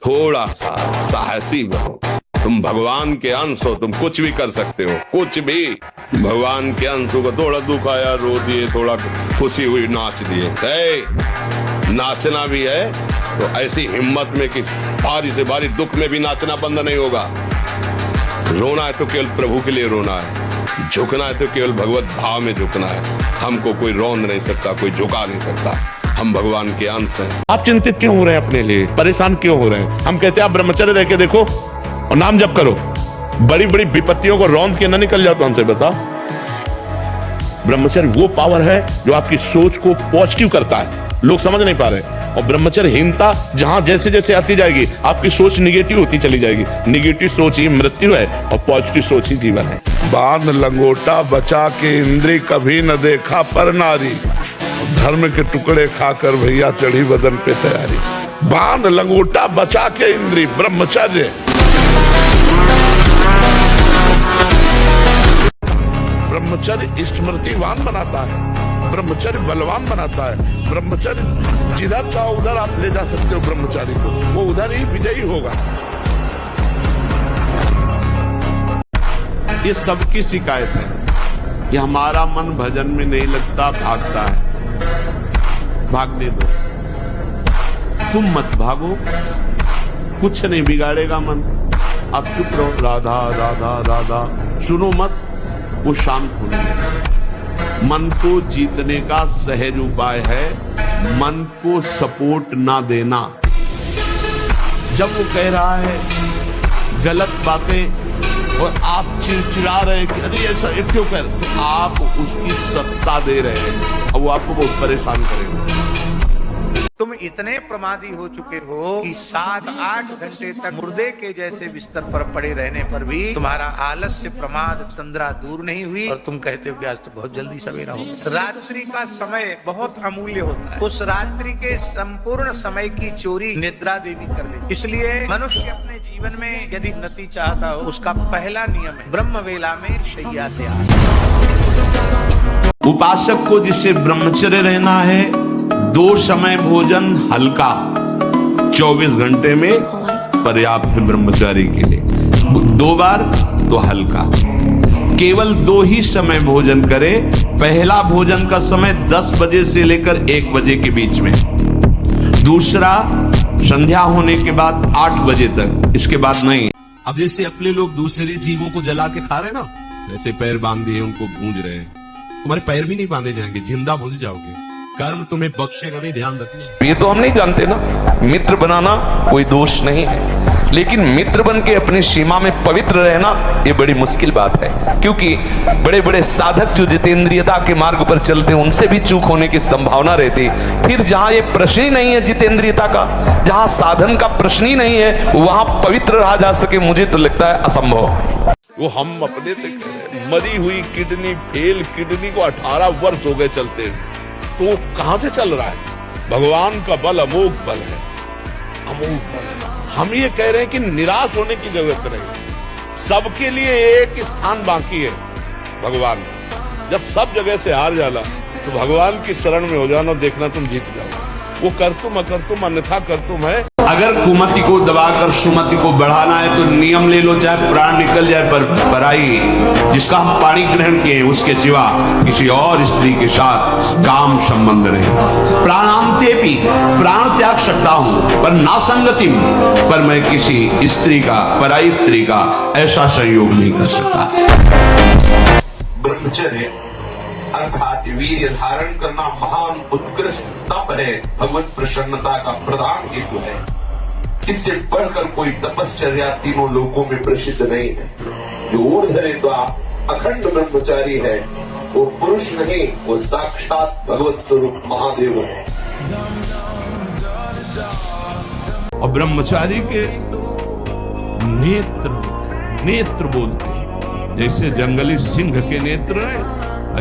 थोड़ा सा साहसी बनो। तुम भगवान के अंश हो, तुम कुछ भी कर सकते हो, कुछ भी। भगवान के अंश को थोड़ा दुख आया रो दिए, थोड़ा खुशी हुई नाच दिए। नाचना भी है तो ऐसी हिम्मत में कि भारी से भारी दुख में भी नाचना बंद नहीं होगा। रोना है तो केवल प्रभु के लिए रोना है, झुकना है तो केवल भगवत भाव में झुकना है। हमको कोई रौंद नहीं सकता, कोई झुका नहीं सकता। हम भगवान के अंश हैं। आप चिंतित क्यों हो रहे हैं, अपने लिए परेशान क्यों हो रहे हैं? हम कहते हैं आप ब्रह्मचर्य रह के देखो और नाम जप करो, बड़ी बड़ी विपत्तियों को रौंद के न निकल जाओ। तो हमसे बता, ब्रह्मचर्य वो पावर है जो आपकी सोच को पॉजिटिव करता है। लोग समझ नहीं पा रहे। और ब्रह्मचर्यहीनता जहां जैसे जैसे आती जाएगी, आपकी सोच निगेटिव होती चली जाएगी। निगेटिव सोच ही मृत्यु है और पॉजिटिव सोच ही जीवन है। बांध लंगोटा बचा के इंद्री, कभी न देखा पर नारी। धर्म के टुकड़े खाकर भैया चढ़ी बदन पे तैयारी। बांध लंगोटा बचा के इंद्री, ब्रह्मचर्य। ब्रह्मचर्य स्मृतिवान बनाता है, ब्रह्मचर्य बलवान बनाता है। ब्रह्मचर्य जिधर चाहो उधर आप ले जा सकते हो ब्रह्मचारी को, वो उधर ही विजयी होगा। ये सबकी शिकायत है कि हमारा मन भजन में नहीं लगता, भागता है। भागने दो, तुम मत भागो, कुछ नहीं बिगाड़ेगा मन। आप चुप रहो, राधा राधा राधा सुनो मत, वो शांत होने लगेगा। मन को जीतने का सहज उपाय है मन को सपोर्ट ना देना। जब वो कह रहा है गलत बातें और आप चिड़चिड़ा रहे हैं कि अरे ऐसा क्यों कर, आप उसकी सत्ता दे रहे हैं और वो आपको बहुत परेशान करेगा। तुम इतने प्रमादी हो चुके हो कि 7-8 घंटे तक मुर्दे के जैसे बिस्तर पर पड़े रहने पर भी तुम्हारा आलस्य प्रमाद तंद्रा दूर नहीं हुई और तुम कहते हो कि आज तो बहुत जल्दी सवेरा हो। रात्रि का समय बहुत अमूल्य होता है। उस रात्रि के संपूर्ण समय की चोरी निद्रा देवी कर लेती। इसलिए मनुष्य अपने जीवन में यदि उन्नति चाहता हो, उसका पहला नियम है ब्रह्म वेला में शय्या त्याग। उपासक को जिसे ब्रह्मचर्य रहना है, 2 समय भोजन हल्का 24 घंटे में पर्याप्त है ब्रह्मचारी के लिए। 2 बार तो हल्का, केवल 2 ही समय भोजन करे। पहला भोजन का समय 10 बजे से लेकर 1 बजे के बीच में, दूसरा संध्या होने के बाद 8 बजे तक, इसके बाद नहीं। अब जैसे अपने लोग दूसरे जीवों को जला के खा रहे ना, वैसे पैर बांध दिए उनको भूंज रहे हैं। तुम्हारे पैर भी नहीं बांधे जाएंगे, जिंदा भूल जाओगे। कर्म तुम्हें बख्शेगा नहीं, ध्यान रखना। ये तो हम नहीं जानते ना, मित्र बनाना कोई दोष नहीं है, लेकिन मित्र बन के अपनी सीमा में पवित्र रहना ये बड़ी मुश्किल बात है। क्योंकि बड़े बड़े साधक जो जितेंद्रियता के मार्ग पर चलते हैं, उनसे भी चूक होने की संभावना रहती। फिर जहां ये प्रश्न ही नहीं है जितेंद्रियता का, जहां साधन का प्रश्न ही नहीं है, वहां पवित्र रहा जा सके, मुझे तो लगता है असंभव। वो हम अपने से कह रहे हैं, मरी हुई किडनी, फेल किडनी को 18 वर्ष हो गए चलते हुए, तो कहां से चल रहा है? भगवान का बल अमोघ बल है, अमोघ बल है। हम ये कह रहे हैं कि निराश होने की जरूरत नहीं। सबके लिए एक स्थान बाकी है भगवान। जब सब जगह से हार जाला तो भगवान की शरण में हो जाना, देखना तुम जीत जाओ। वो कर तुम अकर तुम अन्यथा कर तुम है। अगर कुमति को दबाकर सुमति को बढ़ाना है तो नियम ले लो, चाहे प्राण निकल जाए पर पराई जिसका हम पाणी ग्रहण किए हैं उसके सिवा किसी और स्त्री के साथ काम संबंध नहीं। प्राणांते भी प्राण त्याग सकता हूं पर ना संगतिम, पर मैं किसी स्त्री का, पराई स्त्री का ऐसा संयोग नहीं कर सकता। ब्रह्मचर्य अर्थात वीर्य धारण करना महान उत्कृष्ट तप है, भगवत प्रसन्नता का प्रधान हेतु है। इससे बढ़कर कोई तपश्चर्या तीनों लोकों में प्रसिद्ध नहीं है। जो ऊर्ध्वरेता अखंड ब्रह्मचारी है वो पुरुष नहीं, वो साक्षात भगवत स्वरूप महादेव है। और ब्रह्मचारी के नेत्र बोलते हैं, जैसे जंगली सिंह के नेत्र है,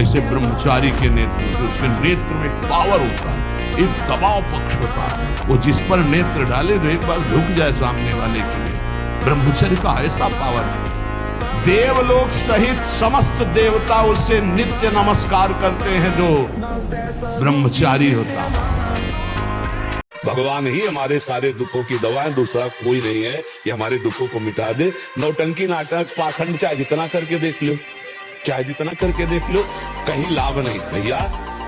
ऐसे ब्रह्मचारी के नेत्र, उसके नेत्र में पावर होता है, एक दबाव पक्ष होता है। वो जिस पर नेत्र डाले तो एक बार झुक जाए सामने वाले के लिए। ब्रह्मचर्य का ऐसा पावर है, देवलोक सहित समस्त देवता उससे नित्य नमस्कार करते हैं जो ब्रह्मचारी होता है। भगवान ही हमारे सारे दुखों की दवा है, दूसरा कोई नहीं है कि हमारे दुखों को मिटा दे। नौटंकी नाटक पाखंड चाहे जितना करके देख लो, चाहे जितना करके देख लो, कहीं लाभ नहीं। भैया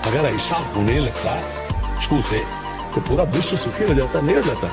अगर ऐसा होने लगता छू से तो पूरा विश्व सुखी हो जाता, नहीं हो जाता,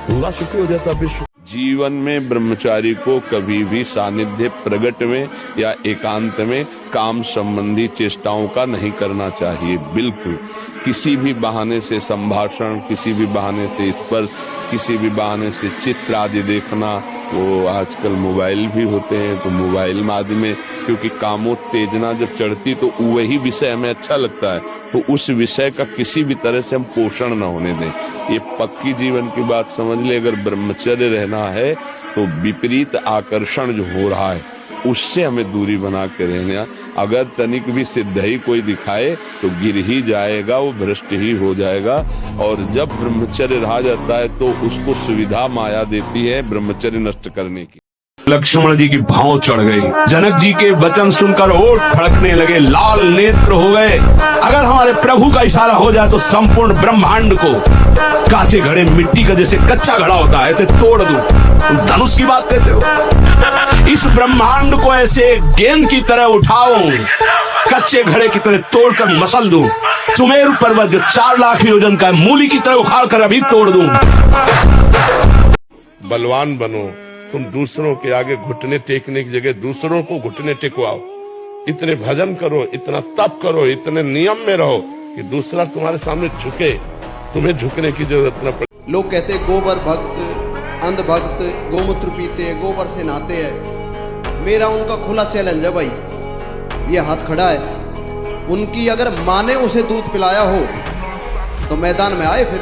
पूरा सुखी हो जाता विश्व। जीवन में ब्रह्मचारी को कभी भी सानिध्य प्रगट में या एकांत में काम संबंधी चेष्टाओं का नहीं करना चाहिए। बिल्कुल किसी भी बहाने से संभाषण, किसी भी बहाने से स्पर्श, किसी भी बहाने से चित्र आदि देखना, वो आजकल मोबाइल भी होते हैं तो मोबाइल आदि में क्योंकि कामोत्तेजना जब चढ़ती तो वही विषय हमें अच्छा लगता है, तो उस विषय का किसी भी तरह से हम पोषण न होने दें। ये पक्की जीवन की बात समझ ले। अगर ब्रह्मचर्य रहना है तो विपरीत आकर्षण जो हो रहा है उससे हमें दूरी बना के रहना। अगर तनिक भी सिद्ध ही कोई दिखाए तो गिर ही जाएगा, वो भ्रष्ट ही हो जाएगा। और जब ब्रह्मचर्य रहा जाता है तो उसको सुविधा माया देती है ब्रह्मचर्य नष्ट करने की। लक्ष्मण जी की भाव चढ़ गई, जनक जी के वचन सुनकर ओठ फड़कने लगे, लाल नेत्र हो गए। अगर हमारे प्रभु का इशारा हो जाए तो संपूर्ण ब्रह्मांड को कांचे घड़े मिट्टी का जैसे कच्चा घड़ा होता है ऐसे तोड़ दूं। तुम धनुष की बात कहते हो? इस ब्रह्मांड को ऐसे गेंद की तरह उठाऊं, कच्चे घड़े की तरह तोड़कर मसल दूं। सुमेरु पर्वत जो 4 लाख योजन का है, मूली की तरह उखाड़ कर अभी तोड़ दूं। बलवान बनो, तुम दूसरों के आगे घुटने टेकने की जगह दूसरों को घुटने टेकवाओ। इतने भजन करो, इतना तप करो, इतने नियम में रहो कि दूसरा तुम्हारे सामने झुके, तुम्हें झुकने की जरूरत न पड़े। लोग कहते हैं गोबर भक्त, अंध भक्त, गोमूत्र पीते हैं, गोबर से नहाते हैं। मेरा उनका खुला चैलेंज है भाई, ये हाथ खड़ा है, उनकी अगर माँ ने उसे दूध पिलाया हो तो मैदान में आए। फिर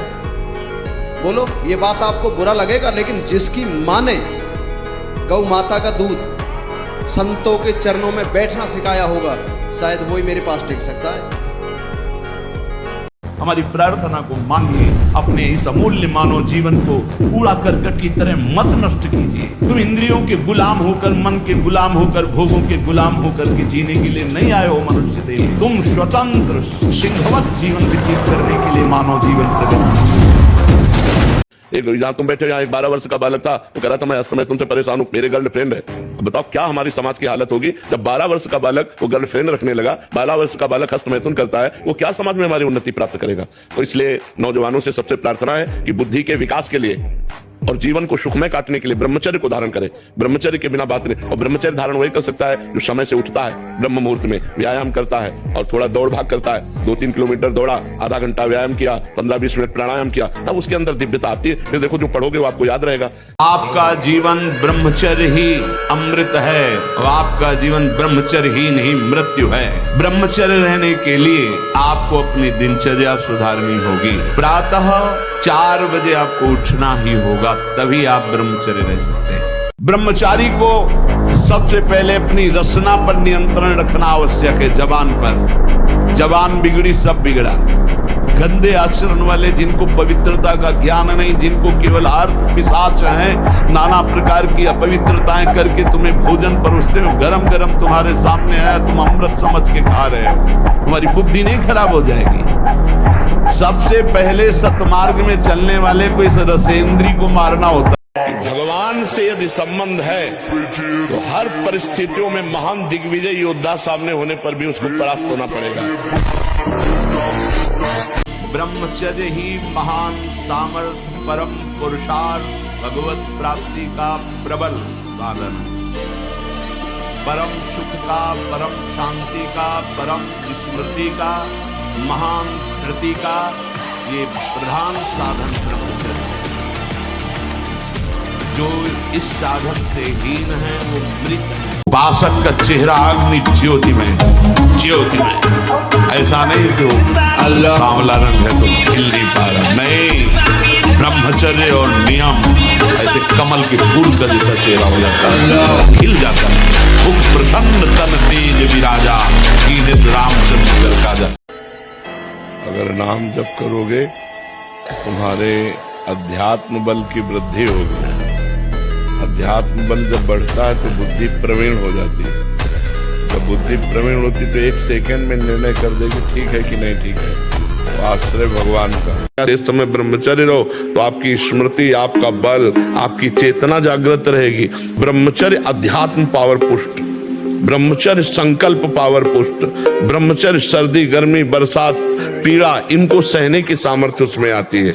बोलो ये बात आपको बुरा लगेगा, लेकिन जिसकी माँ ने गौ माता का दूध संतों के चरणों में बैठना सिखाया होगा, शायद वही मेरे पास टिक सकता है। हमारी प्रार्थना को मानिए, अपने इस अमूल्य मानव जीवन को कूड़ा करकट की तरह मत नष्ट कीजिए। तुम इंद्रियों के गुलाम होकर, मन के गुलाम होकर, भोगों के गुलाम होकर के जीने के लिए नहीं आए हो मनुष्य देह। तुम स्वतंत्र सिंहवत जीवन व्यतीत करने के लिए मानव जीवन प्रकट। एक जहाँ तुम बैठे, यहाँ एक 12 वर्ष का बालक था, वो कह रहा था मैं तुमसे परेशान हूँ, मेरे गर्लफ्रेंड है। बताओ क्या हमारी समाज की हालत होगी जब 12 वर्ष का बालक वो गर्लफ्रेंड रखने लगा। 12 वर्ष का बालक हस्तमैथुन करता है, वो क्या समाज में हमारी उन्नति प्राप्त करेगा। तो इसलिए नौजवानों से सबसे प्रार्थना है कि बुद्धि के विकास के लिए और जीवन को सुखमय काटने के लिए ब्रह्मचर्य को धारण करें। ब्रह्मचर्य के बिना बात नहीं। और ब्रह्मचर्य धारण वही कर सकता है जो समय से उठता है, ब्रह्म मुहूर्त में व्यायाम करता है और थोड़ा दौड़ भाग करता है। 2-3 किलोमीटर दौड़ा, आधा घंटा व्यायाम किया, 15-20 मिनट प्राणायाम किया, तब उसके अंदर दिव्यता आती है। फिर देखो जो पढ़ोगे वो आपको याद रहेगा। आपका जीवन ब्रह्मचर्य ही अमृत है और आपका जीवन ब्रह्मचर्य ही नहीं मृत्यु है। ब्रह्मचर्य रहने के लिए आपको अपनी दिनचर्या सुधारनी होगी। प्रातः 4 बजे आपको उठना ही होगा, तभी आप ब्रह्मचर्य रह सकते हैं। ब्रह्मचारी को सबसे पहले अपनी रसना पर नियंत्रण रखना आवश्यक है। जबान पर, जबान बिगड़ी सब बिगड़ा। गंदे आचरण वाले, जिनको पवित्रता का ज्ञान नहीं, जिनको केवल अर्थ पिशाच हैं, नाना प्रकार की अपवित्रताएं करके तुम्हें भोजन परोसते हो, गरम गरम तुम्हारे सामने आया, तुम अमृत समझ के खा रहे हो, तुम्हारी बुद्धि नहीं खराब हो जाएगी। सबसे पहले सतमार्ग में चलने वाले को इस रसेंद्री को मारना होता है। भगवान से यदि संबंध है तो हर परिस्थितियों में महान दिग्विजय योद्धा सामने होने पर भी उसको परास्त होना पड़ेगा। ब्रह्मचर्य ही महान सामर्थ्य, परम पुरुषार्थ, भगवत प्राप्ति का प्रबल साधन है। परम सुख का, परम शांति का, परम स्मृति का, महान धृति का ये प्रधान साधन ब्रह्मचर्य है। जो इस साधन से हीन है वो मृत है। उपासक का चेहरा अग्नि ज्योति में, ज्योति में, ऐसा नहीं जो सांवला रंग है तो खिल नहीं पा रहा, नहीं। ब्रह्मचर्य और नियम ऐसे कमल के फूल का जैसा चेहरा हो जाता है, खिल जाता है। मुख प्रसन्न तन तेज विराजा, कीनेस रामचंद्र का जा। अगर नाम जप करोगे तुम्हारे अध्यात्म बल की वृद्धि होगी। अध्यात्म बल जब बढ़ता है तो बुद्धि प्रवीण हो जाती है। जब बुद्धि प्रवीण होती तो 1 सेकंड में निर्णय कर देगी ठीक है कि नहीं ठीक है। आश्रय भगवान का। इस समय ब्रह्मचर्य रहो तो आपकी स्मृति, आपका बल, आपकी चेतना जागृत रहेगी। ब्रह्मचर्य अध्यात्म पावर पुष्ट, ब्रह्मचर्य संकल्प पावर पुष्ट, ब्रह्मचर्य सर्दी गर्मी बरसात पीड़ा इनको सहने की सामर्थ्य उसमें आती है।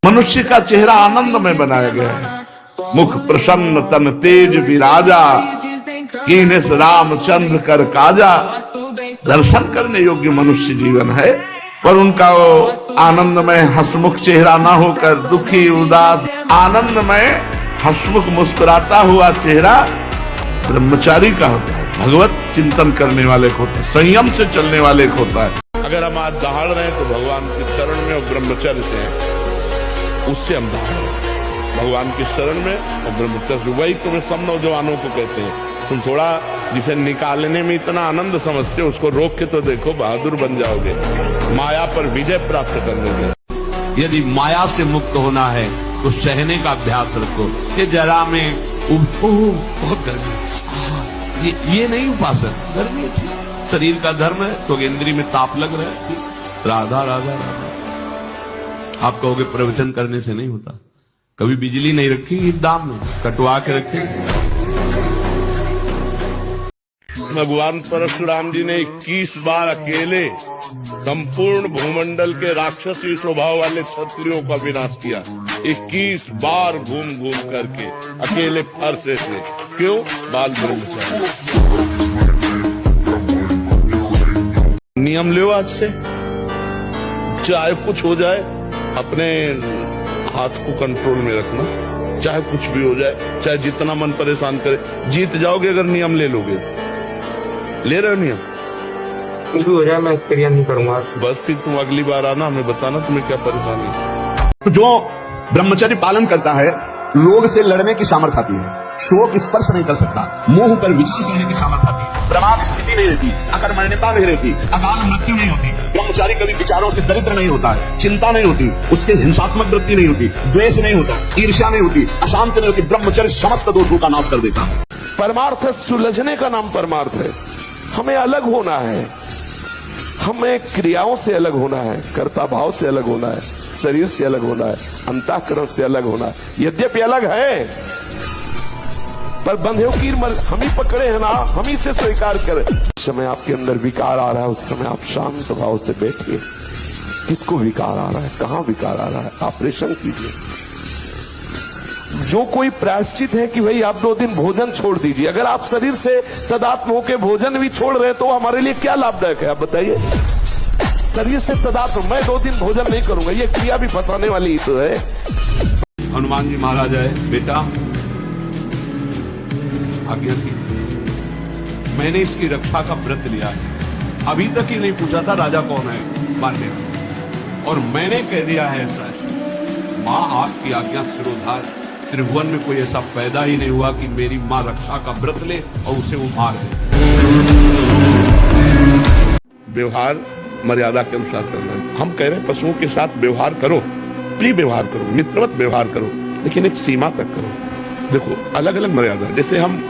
मनुष्य का चेहरा आनंद में बनाया गया है। मुख प्रसन्न तन तेज विराजा, कीनेस रामचंद्र कर काजा। दर्शन करने योग्य मनुष्य जीवन है, पर उनका वो आनंदमय हंसमुख चेहरा ना होकर दुखी उदास, आनंदमय हंसमुख मुस्कुराता हुआ चेहरा ब्रह्मचारी का होता है, भगवत चिंतन करने वाले को होता है, संयम से चलने वाले को होता है। अगर हम आज दहाड़ रहे हैं तो भगवान के शरण में और ब्रह्मचर्य से, उससे हम दहाड़ रहे हैं भगवान की शरण में और ब्रह्मचर्य। वही तुम्हें सब नौजवानों को कहते हैं, तुम थोड़ा जिसे निकालने में इतना आनंद समझते हो उसको रोक के तो देखो, बहादुर बन जाओगे। माया पर विजय प्राप्त करने में, यदि माया से मुक्त होना है तो सहने का अभ्यास रखो। ये जरा में बहुत गर्मी, ये नहीं उपासन, गर्मी शरीर का धर्म है तो इंद्री में ताप लग रहा है, राधा राधा राधा। आप कहोगे प्रवचन करने से नहीं होता, कभी बिजली नहीं रखी इस दाम में, कटवा के रखे। भगवान परशुराम जी ने 21 बार अकेले संपूर्ण भूमंडल के राक्षसी स्वभाव वाले क्षत्रियों का विनाश किया। 21 बार घूम घूम करके अकेले फरसे थे। क्यों? बाल ब्रह्मचारी। नियम लो आज से, चाहे कुछ हो जाए अपने हाथ को कंट्रोल में रखना, चाहे कुछ भी हो जाए, चाहे जितना मन परेशान करे, जीत जाओगे अगर नियम ले लोगे। ले रहे हो नियम? कुछ भी हो जाए मैं क्रिया नहीं करूंगा। बस फिर तुम अगली बार आना, हमें बताना तुम्हें क्या परेशानी है। तो जो ब्रह्मचर्य पालन करता है रोग से लड़ने की सामर्थ्य आती है, शोक स्पर्श नहीं कर सकता, मोह पर विचार करने की सामर्थ्य आती है, प्रमाद स्थिति नहीं रहती, अकर्मण्यता नहीं रहती, अकाल मृत्यु नहीं होती। ब्रह्मचारी कभी विचारों से दरिद्र नहीं होता है, चिंता नहीं होती, उसके हिंसात्मक वृत्ति नहीं होती, द्वेष नहीं होता, ईर्ष्या नहीं होती, अशांति नहीं होती। ब्रह्मचर्य समस्त दोषों का नाश कर देता है। परमार्थ सुलझने का नाम परमार्थ है। हमें अलग होना है, हमें क्रियाओं से अलग होना है, कर्ता भाव से अलग होना है, शरीर से अलग होना है, अंतःकरण से अलग होना है। यद्यपि अलग है पर बंधे कीर हम ही पकड़े हैं ना, हम ही से स्वीकार करें। उस समय आपके अंदर विकार आ रहा है, उस समय आप शांत भाव से बैठिए। किसको विकार आ रहा है, कहां विकार आ रहा है, ऑपरेशन कीजिए। जो कोई प्रायश्चित है कि भाई आप 2 दिन भोजन छोड़ दीजिए, अगर आप शरीर से तदात्म होकर भोजन भी छोड़ रहे हैं तो हमारे लिए क्या लाभदायक है, आप बताइए। शरीर से तदात्म, मैं 2 दिन भोजन नहीं करूंगा, ये क्रिया भी फंसाने वाली ही तो है। हनुमान जी महाराज है, बेटा आज्ञा की, मैंने इसकी रक्षा का व्रत लिया है, अभी तक ही नहीं पूछा था राजा कौन है मारने, और मैंने कह दिया है ऐसा है। माँ आपकी आज्ञा सिरोधार, त्रिभुवन में कोई ऐसा पैदा ही नहीं हुआ कि मेरी माँ रक्षा का व्रत ले और उसे वो मार दे। व्यवहार मर्यादा के अनुसार करना है। हम कह रहे हैं पशुओं के साथ व्यवहार करो, प्रिय व्यवहार करो, मित्रवत व्यवहार करो, लेकिन एक सीमा तक करो। देखो अलग अलग मर्यादा, जैसे हम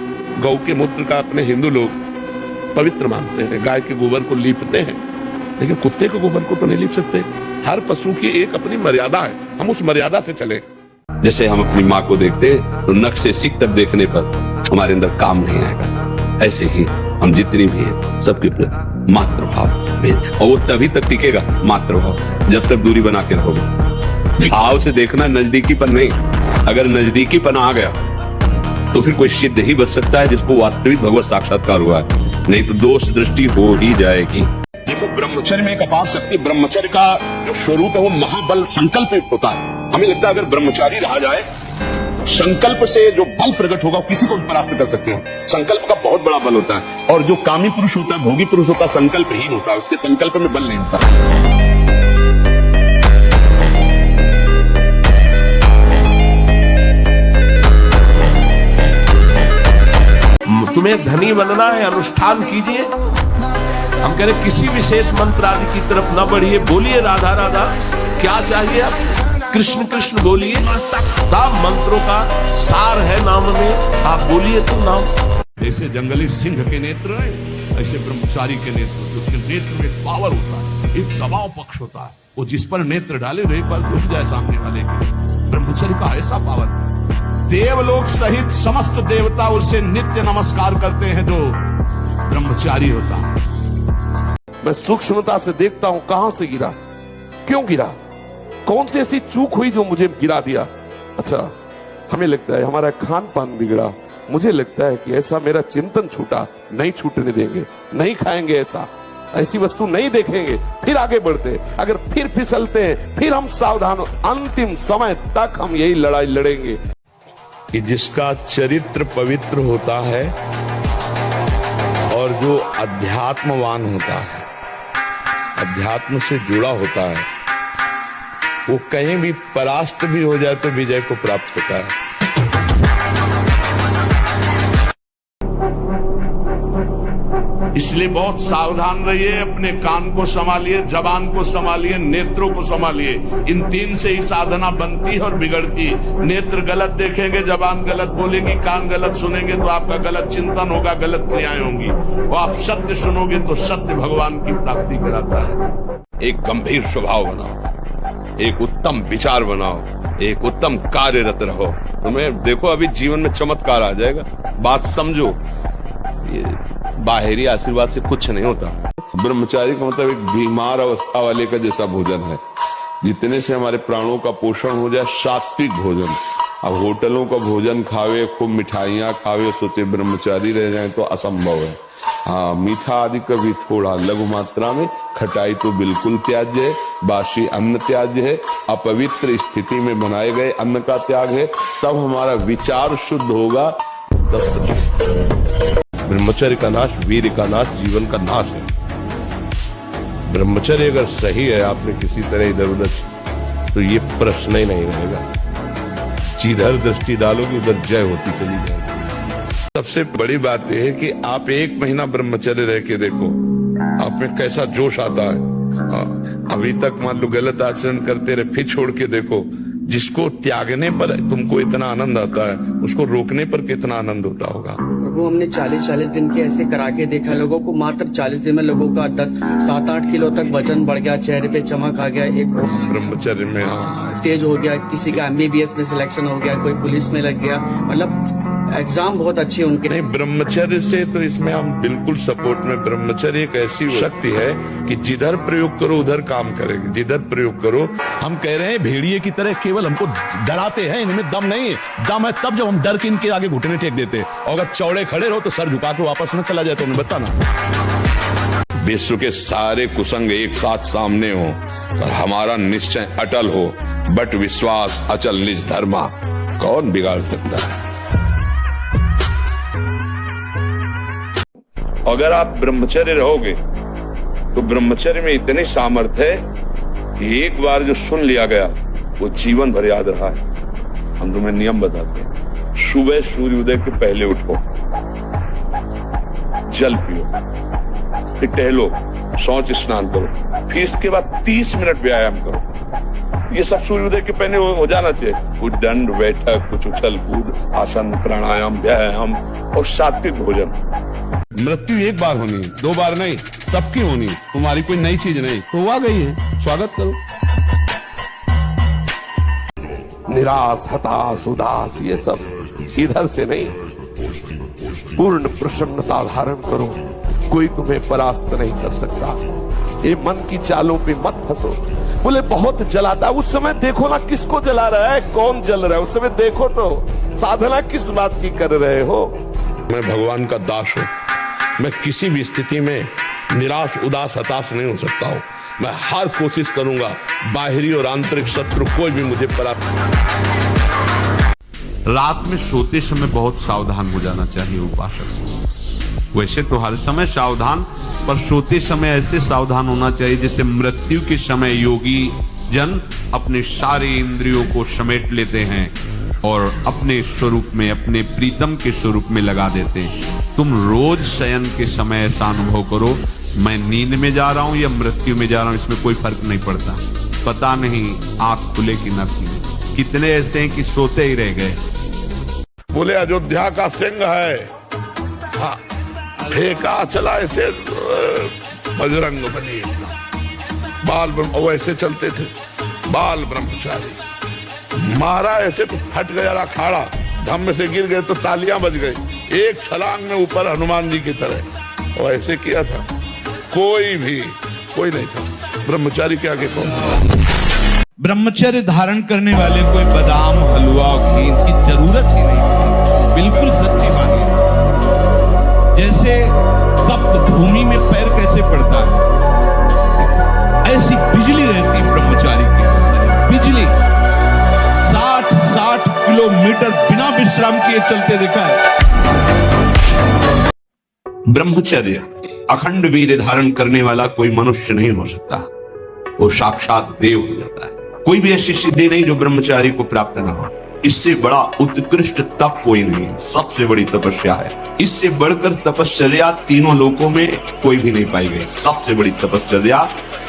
गौ के मूत्र का अपने हिंदू लोग पवित्र मानते हैं, गाय के गोबर को लीपते हैं, लेकिन कुत्ते के गोबर को तो नहीं लीप सकते। हर पशु की एक अपनी मर्यादा है, हम उस मर्यादा से चले। जैसे हम अपनी माँ को देखते तो नख से सिक तक देखने पर हमारे अंदर काम नहीं आएगा, ऐसे ही हम जितनी भी हैं सबके प्रति मातृभाव में, और वो तभी तक टिकेगा मातृभाव जब तक दूरी बना के रहोगे। भाव से देखना, नजदीकी पर नहीं। अगर नजदीकी पन आ गया तो फिर कोई सिद्ध ही बच सकता है जिसको वास्तविक भगवत साक्षात्कार हुआ है, नहीं तो दोष दृष्टि हो ही जाएगी। देखो ब्रह्मचर्य में एक अपार शक्ति, ब्रह्मचर्य का जो स्वरूप है वो महाबल संकल्प होता है। हमें लगता है अगर ब्रह्मचारी रहा जाए, संकल्प से जो बल प्रकट होगा किसी को भी प्राप्त कर सकते हैं। संकल्प का बहुत बड़ा बल होता है, और जो कामी पुरुष होता है, भोगी पुरुष होता है, संकल्पहीन होता है, उसके संकल्प में बल नहीं होता। तुम्हें धनी बनना है, अनुष्ठान कीजिए। हम कह रहे किसी विशेष मंत्र आदि की तरफ न बढ़िए, बोलिए राधा राधा। क्या चाहिए आप? कृष्ण कृष्ण बोलिए, सब मंत्रों का सार है नाम में, आप बोलिए तो नाम। ऐसे जंगली सिंह के नेत्र, ऐसे ब्रह्मचारी के नेत्र, उसके नेत्र में एक पावर होता है, एक दबाव पक्ष होता है, वो जिस पर नेत्र डाले तो एक बार झुक जाए सामने वाले के। ब्रह्मचर्य का ऐसा पावर, देवलोक सहित समस्त देवता उससे नित्य नमस्कार करते हैं जो ब्रह्मचारी होता है। मैं सूक्ष्मता से देखता हूं कहां से गिरा, क्यों गिरा, कौन सी ऐसी चूक हुई जो मुझे गिरा दिया। अच्छा, हमें लगता है हमारा खान पान बिगड़ा, मुझे लगता है कि ऐसा मेरा चिंतन छूटा, नहीं छूटने देंगे, नहीं खाएंगे, ऐसी वस्तु नहीं देखेंगे, फिर आगे बढ़ते, अगर फिर फिसलते हैं फिर हम सावधान हो, अंतिम समय तक हम यही लड़ाई लड़ेंगे। कि जिसका चरित्र पवित्र होता है और जो अध्यात्मवान होता है, अध्यात्म से जुड़ा होता है, वो कहीं भी परास्त भी हो जाए तो विजय को प्राप्त होता है। इसलिए बहुत सावधान रहिए, अपने कान को संभालिए, जबान को संभालिए, नेत्रों को संभालिए। इन तीन से ही साधना बनती है और बिगड़ती। नेत्र गलत देखेंगे, जबान गलत बोलेगी, कान गलत सुनेंगे तो आपका गलत चिंतन होगा, गलत क्रियाएं होंगी। और आप सत्य सुनोगे तो सत्य भगवान की प्राप्ति कराता है। एक गंभीर स्वभाव बनाओ, एक उत्तम विचार बनाओ, एक उत्तम कार्यरत रहो। तुम्हें देखो अभी जीवन में चमत्कार आ जाएगा। बात समझो, ये बाहरी आशीर्वाद से कुछ नहीं होता। ब्रह्मचारी का मतलब एक बीमार अवस्था वाले का जैसा भोजन है, जितने से हमारे प्राणों का पोषण हो जाए, सात्विक भोजन। अब होटलों का भोजन खावे, खूब मिठाइयां खावे, सोचे ब्रह्मचारी रह जाए तो असंभव है। हाँ, मीठा आदि कभी थोड़ा लघु मात्रा में, खटाई तो बिल्कुल त्याज्य है, बासी अन्न त्याज्य है, अपवित्र स्थिति में बनाए गए अन्न का त्याग है। तब हमारा विचार शुद्ध होगा, तब ब्रह्मचर्य का नाश वीर का नाश, जीवन का नाश है। ब्रह्मचर्य अगर सही है, आपने किसी तरह इधर उधर, तो ये प्रश्न ही नहीं रहेगा। जिधर दृष्टि डालोगे उधर जय होती चली जाएगी। सबसे बड़ी बात यह है कि आप 1 महीना ब्रह्मचर्य रह के देखो, आप में कैसा जोश आता है। अभी तक मान लो गलत आचरण करते रहे, फिर छोड़ के देखो, जिसको त्यागने पर तुमको इतना आनंद आता है, उसको रोकने पर कितना आनंद होता होगा। वो हमने 40-40 दिन के ऐसे करा के देखा लोगों को, मात्र 40 दिन में लोगों का 7-8 किलो तक वजन बढ़ गया, चेहरे पे चमक आ गया, एक ब्रह्मचर्य में तेज हो गया, किसी का MBBS में सिलेक्शन हो गया, कोई पुलिस में लग गया, मतलब एग्जाम बहुत अच्छे उनके। नहीं, ब्रह्मचर्य से तो इसमें हम बिल्कुल सपोर्ट में। ब्रह्मचर्य एक ऐसी शक्ति है कि जिधर प्रयोग करो उधर काम करेगी, जिधर प्रयोग करो। हम कह रहे हैं भेड़िए की तरह केवल हमको डराते हैं, इनमें दम नहीं है। दम है तब जब हम डर के इनके आगे घुटने टेक देते, और अगर चौड़े खड़े रहो तो सर झुका के वापस न चला जाए तो उन्हें बताना। विश्व के सारे कुसंग एक साथ सामने हो और हमारा निश्चय अटल हो, बट विश्वास अचल निज धर्मा, कौन बिगाड़ सकता है। अगर आप ब्रह्मचर्य रहोगे तो ब्रह्मचर्य में इतनी सामर्थ्य है कि एक बार जो सुन लिया गया वो जीवन भर याद रहा है। हम तुम्हें नियम बताते हैं, सुबह सूर्योदय के पहले उठो, जल पियो, फिर टहलो, शौच स्नान करो, फिर इसके बाद 30 मिनट व्यायाम करो। ये सब सूर्योदय के पहले हो जाना चाहिए। कुछ दंड बैठक, कुछ उछल कूद, आसन, प्राणायाम, व्यायाम और सात्विक भोजन। मृत्यु एक बार होनी है, 2 बार नहीं, सबकी होनी। तुम्हारी कोई नई चीज नहीं, तो आ गई है, स्वागत करो। निराश, हताश, उदास, ये सब इधर से नहीं, पूर्ण प्रसन्नता धारण करो। कोई तुम्हें परास्त नहीं कर सकता। ये मन की चालों पे मत फंसो। बोले बहुत जलाता, उस समय देखो ना किसको जला रहा है, कौन जल रहा है, उस समय देखो तो साधना किस बात की कर रहे हो। मैं भगवान का दास हूं, मैं किसी भी स्थिति में निराश, उदास, हताश नहीं हो सकता हूं। मैं हर कोशिश करूंगा, बाहरी और आंतरिक शत्रु कोई भी मुझे परास्त। रात में सोते समय बहुत सावधान हो जाना चाहिए उपासक। वैसे तो हर समय सावधान, पर सोते समय ऐसे सावधान होना चाहिए जैसे मृत्यु के समय योगी जन अपने सारे इंद्रियों को समेट लेते हैं और अपने स्वरूप में, अपने प्रीतम के स्वरूप में लगा देते हैं। तुम रोज शयन के समय ऐसा अनुभव करो, मैं नींद में जा रहा हूं या मृत्यु में जा रहा हूं, इसमें कोई फर्क नहीं पड़ता। पता नहीं आंख खुले कि न खुले। कितने ऐसे हैं कि सोते ही रह गए। बोले अयोध्या का सिंह है, फेंका चला ऐसे बजरंग बली बाल और ऐसे चलते थे बाल ब्रह्मचारी। मारा ऐसे तो फट गया अखाड़ा, धम्म से गिर गए तो तालियां बज गई। एक छलांग में ऊपर हनुमान जी की तरह और ऐसे किया था। कोई नहीं था ब्रह्मचारी के आगे कौन। ब्रह्मचर्य धारण करने वाले कोई बादाम हलवा घी की जरूरत ही नहीं। बिल्कुल सच्ची बात है। जैसे तप्त भूमि में पैर कैसे पड़ता है, ऐसी बिजली रहती ब्रह्मचारी की। बिजली 60 किलोमीटर बिना विश्राम किए चलते देखा है। ब्रह्मचर्य अखंड वीर्य धारण करने वाला कोई मनुष्य नहीं हो सकता, वो साक्षात देव हो जाता है। कोई भी ऐसी सिद्धि नहीं जो ब्रह्मचारी को प्राप्त ना हो। इससे बड़ा उत्कृष्ट तप कोई नहीं, सबसे बड़ी तपस्या है। इससे बढ़कर तपश्चर्या तीनों लोकों में कोई भी नहीं पाई गई। सबसे बड़ी तपश्चर्या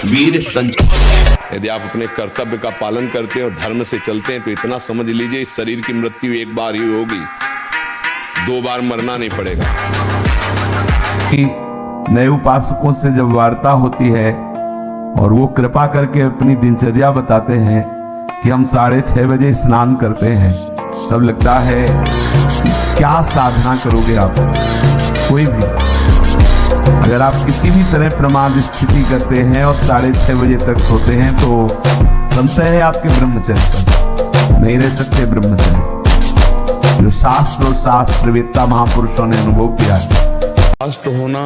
वीर संचय। यदि आप अपने कर्तव्य का पालन करते हैं और धर्म से चलते हैं तो इतना समझ लीजिए इस शरीर की मृत्यु एक बार ही होगी, 2 बार मरना नहीं पड़ेगा। कि नए उपासकों से जब वार्ता होती है और वो कृपा करके अपनी दिनचर्या बताते हैं कि हम 6:30 बजे स्नान करते हैं, तब लगता है क्या साधना करोगे आप। कोई भी अगर आप किसी भी तरह प्रमाद स्थिति करते हैं और 6:30 बजे तक सोते हैं तो संशय है आपके ब्रह्मचर्य पर। नहीं रह सकते ब्रह्मचर्य। जो शास्त्र और शास्त्रवेत्ता महापुरुषों ने अनुभव किया है। शास्त होना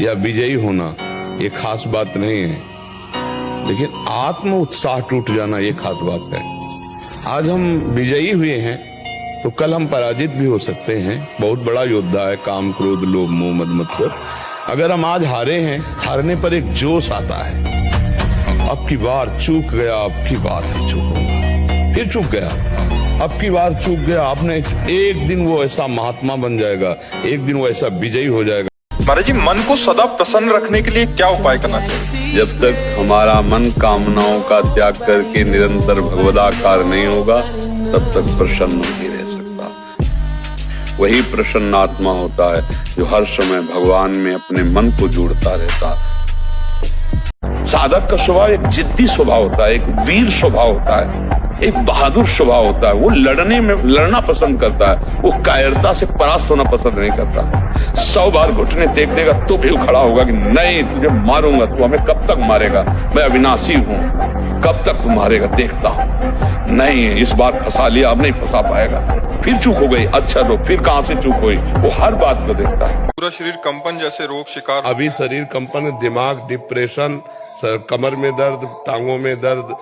या विजयी होना ये खास बात नहीं है, लेकिन आत्म उत्साह टूट जाना ये खास बात है। आज हम विजयी हुए हैं तो कल हम पराजित भी हो सकते हैं। बहुत बड़ा योद्धा है काम क्रोध लोभ मोह मद मत्सर। अगर हम आज हारे हैं, हारने पर एक जोश आता है। अब की बार चूक गया, अब की बार नहीं चूकूंगा, फिर चूक गया, अब की बार चूक गया। आपने एक दिन वो ऐसा महात्मा बन जाएगा, एक दिन वो ऐसा विजयी हो जाएगा। महाराज जी, मन को सदा प्रसन्न रखने के लिए क्या उपाय करना चाहिए? जब तक हमारा मन कामनाओं का त्याग करके निरंतर भगवदाकार नहीं होगा तब तक प्रसन्न नहीं रह सकता। वही प्रसन्न आत्मा होता है जो हर समय भगवान में अपने मन को जोड़ता रहता है। साधक का स्वभाव एक जिद्दी स्वभाव होता है, एक वीर स्वभाव होता है, एक बहादुर स्वभाव होता है। वो लड़ना पसंद करता है, वो कायरता से परास्त होना पसंद नहीं करता। 100 बार घुटने टेक देगा तो भी खड़ा होगा कि नहीं तुझे मारूंगा, तू हमें कब तक मारेगा, मैं अविनाशी हूं, कब तक तू मारेगा देखता हूं। नहीं, इस बार फंसा लिया, अब नहीं फंसा पाएगा। फिर चूक हो गई, अच्छा तो फिर कहां से चूक हुई, वो हर बात को देखता है। पूरा शरीर कंपन जैसे रोग शिकार। अभी शरीर कंपन, दिमाग डिप्रेशन, कमर में दर्द, टांगों में दर्द,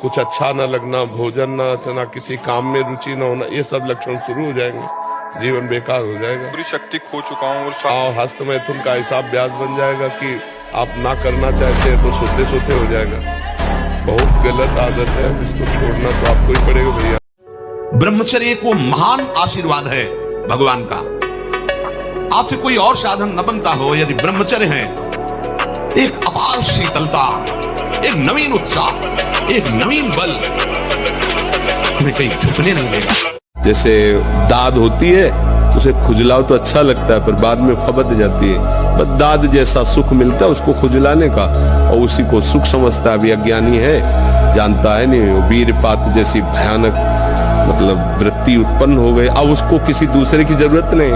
कुछ अच्छा न लगना, भोजन न अच्छा, किसी काम में रुचि न होना, ये सब लक्षण शुरू हो जाएंगे। जीवन बेकार हो जाएगा। पूरी शक्ति खो चुका हूँ और हस्त मैथुन का ऐसा अभ्यास बन जाएगा कि आप ना करना चाहते हैं तो सोते सोते हो जाएगा। बहुत गलत आदत है, इसको छोड़ना तो आपको ही पड़ेगा भैया। ब्रह्मचर्य को महान आशीर्वाद है भगवान का। आपसे कोई और साधन न बनता हो यदि ब्रह्मचर्य है। एक अपार शीतलता, एक नवीन उत्साह, एक नवीन बल, तुम्हें कहीं झुकने नहीं देगा। जैसे दाद होती है, उसे खुजलाओ तो अच्छा लगता है पर बाद में फबद जाती है। बस दाद जैसा सुख मिलता है उसको खुजलाने का, और उसी को सुख समझता है। अभी अज्ञानी है, जानता है नहीं। वीरपात जैसी भयानक मतलब वृत्ति उत्पन्न हो गई, अब उसको किसी दूसरे की जरूरत नहीं,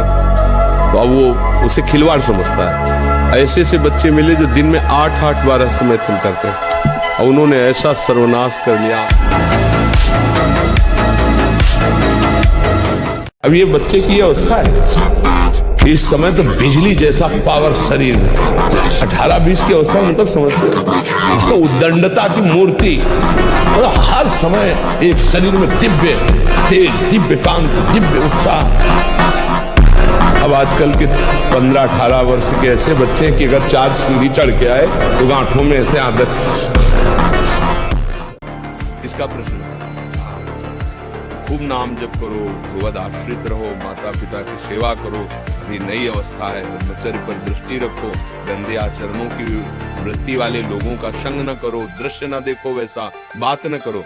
तो अब वो उसे खिलवाड़ समझता है। ऐसे से बच्चे मिले जो दिन में 8 बार हस्तमैथुन करते हैं, और उन्होंने ऐसा सर्वनाश कर लिया। अब ये बच्चे की अवस्था है, इस समय तो बिजली जैसा पावर शरीर में। 18-20 की अवस्था मतलब समझते तो उद्दंडता की मूर्ति, और हर समय एक शरीर में दिव्य तेज, दिव्य कांति, दिव्य उत्साह। अब आजकल के 15-18 वर्ष के ऐसे बच्चे कि अगर 4 सीढ़ी चढ़ के आए तो गांठों में ऐसे आदत। इसका प्रश्न खूब नाम जप करो, भगवद आश्रित रहो, माता पिता की सेवा करो। अभी नई अवस्था है, ब्रह्मचर्य पर दृष्टि रखो, गंदे आचरणों की वृत्ति वाले लोगों का संग न करो, दृश्य न देखो, वैसा बात न करो।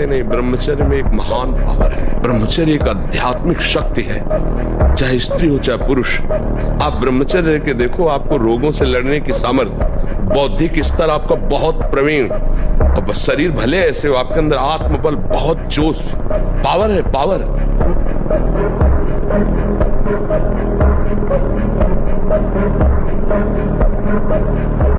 कहते नहीं, ब्रह्मचर्य में एक महान पावर है। ब्रह्मचर्य एक आध्यात्मिक शक्ति है, चाहे स्त्री हो चाहे पुरुष। आप ब्रह्मचर्य के देखो, आपको रोगों से लड़ने की सामर्थ्य, बौद्धिक स्तर आपका बहुत प्रवीण, और शरीर भले ऐसे हो, आपके अंदर आत्मबल, बहुत जोश, पावर है, पावर।